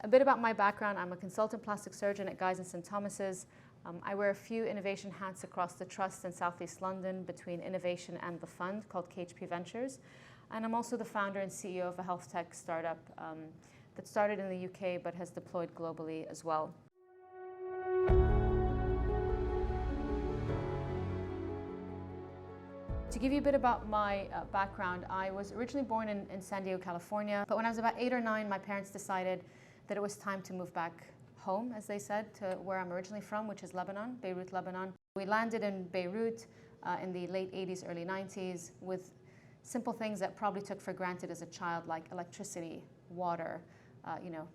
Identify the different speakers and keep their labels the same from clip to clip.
Speaker 1: A bit about my background: I'm a consultant plastic surgeon at Guy's and St Thomas's. I wear a few innovation hats across the trust in Southeast London between innovation and the fund called KHP Ventures. And I'm also the founder and CEO of a health tech startup that started in the UK but has deployed globally as well. To give you a bit about my background, I was originally born in San Diego, California, but when I was about 8 or 9, my parents decided that it was time to move back home, as they said, to where I'm originally from, which is Lebanon, Beirut, Lebanon. We landed in Beirut in the late 80s, early 90s with simple things that probably took for granted as a child, like electricity, water,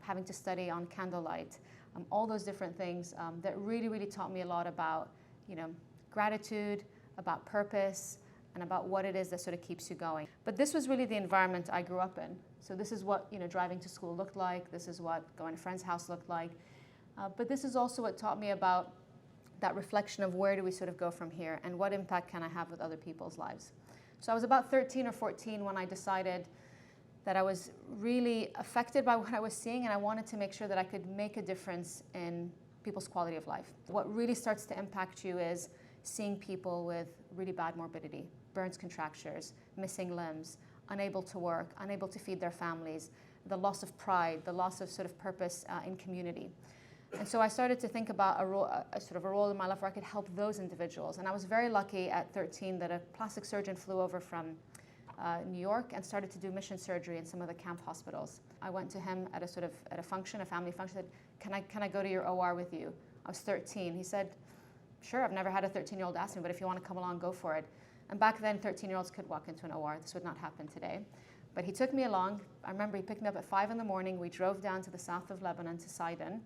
Speaker 1: having to study on candlelight, all those different things that really, really taught me a lot about, gratitude, about purpose, and about what it is that sort of keeps you going. But this was really the environment I grew up in. So this is what driving to school looked like. This is what going to a friend's house looked like. But this is also what taught me about that reflection of where do we sort of go from here and what impact can I have with other people's lives. So I was about 13 or 14 when I decided that I was really affected by what I was seeing, and I wanted to make sure that I could make a difference in people's quality of life. What really starts to impact you is seeing people with really bad morbidity, burns, contractures, missing limbs, unable to work, unable to feed their families, the loss of pride, the loss of sort of purpose in community. And so I started to think about a role in my life where I could help those individuals. And I was very lucky at 13 that a plastic surgeon flew over from New York and started to do mission surgery in some of the camp hospitals. I went to him at a function, a family function, said, can I go to your OR with you? I was 13. He said, sure, I've never had a 13-year-old ask me, but if you want to come along, go for it. And back then, 13-year-olds could walk into an OR. This would not happen today. But he took me along. I remember he picked me up at 5 in the morning. We drove down to the south of Lebanon, to Sidon,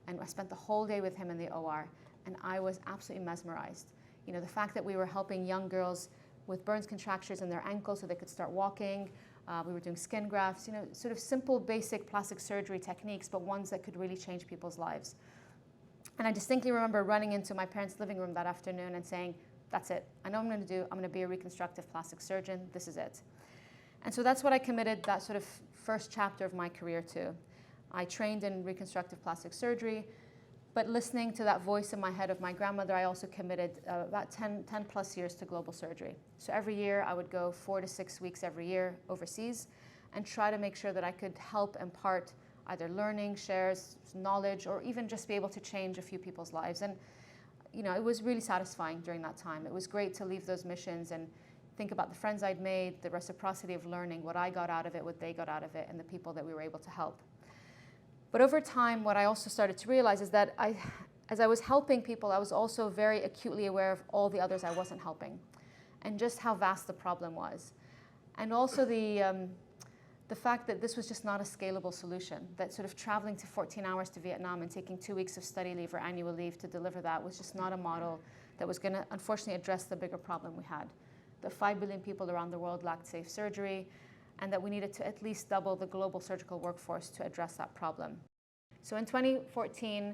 Speaker 1: and I spent the whole day with him in the OR, and I was absolutely mesmerized. The fact that we were helping young girls with burns, contractures in their ankles so they could start walking. We were doing skin grafts, sort of simple, basic plastic surgery techniques, but ones that could really change people's lives. And I distinctly remember running into my parents' living room that afternoon and saying, that's it. I know what I'm going to do. I'm going to be a reconstructive plastic surgeon. This is it. And so that's what I committed that sort of first chapter of my career to. I trained in reconstructive plastic surgery, but listening to that voice in my head of my grandmother, I also committed about 10 plus years to global surgery. So every year I would go 4 to 6 weeks every year overseas and try to make sure that I could help impart either learning, shares, knowledge, or even just be able to change a few people's lives. And it was really satisfying during that time. It was great to leave those missions and think about the friends I'd made, the reciprocity of learning, what I got out of it, what they got out of it, and the people that we were able to help. But over time, what I also started to realize is that as I was helping people, I was also very acutely aware of all the others I wasn't helping and just how vast the problem was. And also the fact that this was just not a scalable solution, that sort of traveling to 14 hours to Vietnam and taking 2 weeks of study leave or annual leave to deliver that was just not a model that was going to, unfortunately, address the bigger problem we had. That 5 billion people around the world lacked safe surgery, and that we needed to at least double the global surgical workforce to address that problem. So in 2014,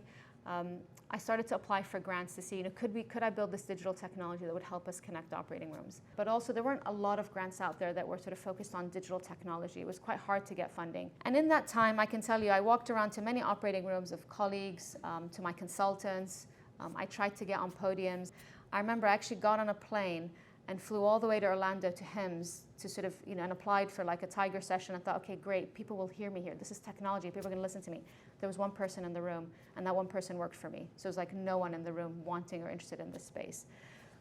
Speaker 1: I started to apply for grants to see, could I build this digital technology that would help us connect operating rooms? But also there weren't a lot of grants out there that were sort of focused on digital technology. It was quite hard to get funding. And in that time, I can tell you, I walked around to many operating rooms of colleagues, to my consultants. I tried to get on podiums. I remember I actually got on a plane and flew all the way to Orlando to HIMSS to sort of, and applied for like a Tiger session. I thought, okay, great, people will hear me here. This is technology, people are gonna listen to me. There was one person in the room, and that one person worked for me. So it was like no one in the room wanting or interested in this space.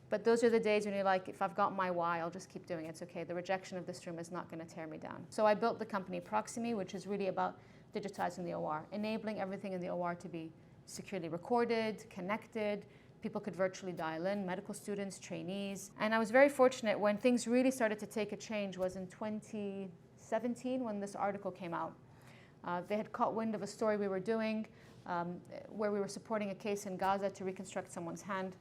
Speaker 1: But those are the days when you're like, if I've got my why, I'll just keep doing it. It's okay, the rejection of this room is not gonna tear me down. So I built the company Proximi, which is really about digitizing the OR, enabling everything in the OR to be securely recorded, connected. People could virtually dial in, medical students, trainees. And I was very fortunate when things really started to take a change was in 2017 when this article came out. They had caught wind of a story we were doing where we were supporting a case in Gaza to reconstruct someone's hand.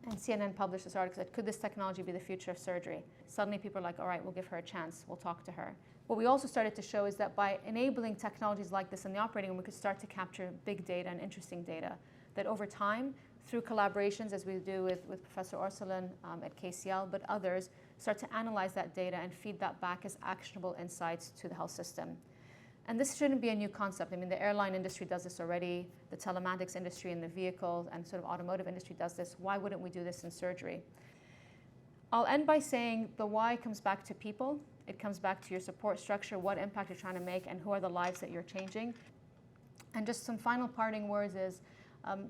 Speaker 1: And CNN published this article that said, could this technology be the future of surgery? Suddenly people are like, all right, we'll give her a chance. We'll talk to her. What we also started to show is that by enabling technologies like this in the operating room, we could start to capture big data and interesting data that over time, through collaborations, as we do with Professor Orsolin at KCL, but others, start to analyze that data and feed that back as actionable insights to the health system. And this shouldn't be a new concept. I mean, the airline industry does this already. The telematics industry and the vehicle and sort of automotive industry does this. Why wouldn't we do this in surgery? I'll end by saying the why comes back to people. It comes back to your support structure, what impact you're trying to make, and who are the lives that you're changing. And just some final parting words is,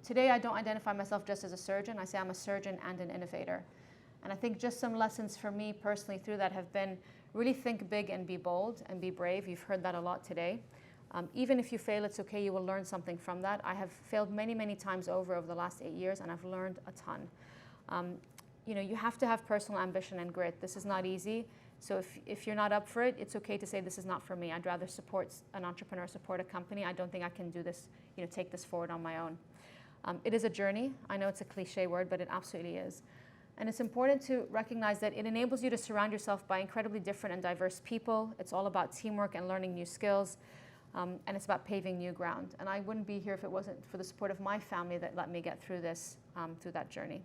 Speaker 1: today I don't identify myself just as a surgeon. I say I'm a surgeon and an innovator. And I think just some lessons for me personally through that have been really think big and be bold and be brave. You've heard that a lot today. Even if you fail, it's okay. You will learn something from that. I have failed many, many times over the last 8 years, and I've learned a ton. You have to have personal ambition and grit. This is not easy. So if you're not up for it, it's okay to say this is not for me. I'd rather support an entrepreneur, support a company. I don't think I can do this, take this forward on my own. It is a journey. I know it's a cliche word, but it absolutely is. And it's important to recognize that it enables you to surround yourself by incredibly different and diverse people. It's all about teamwork and learning new skills. And it's about paving new ground. And I wouldn't be here if it wasn't for the support of my family that let me get through this, through that journey.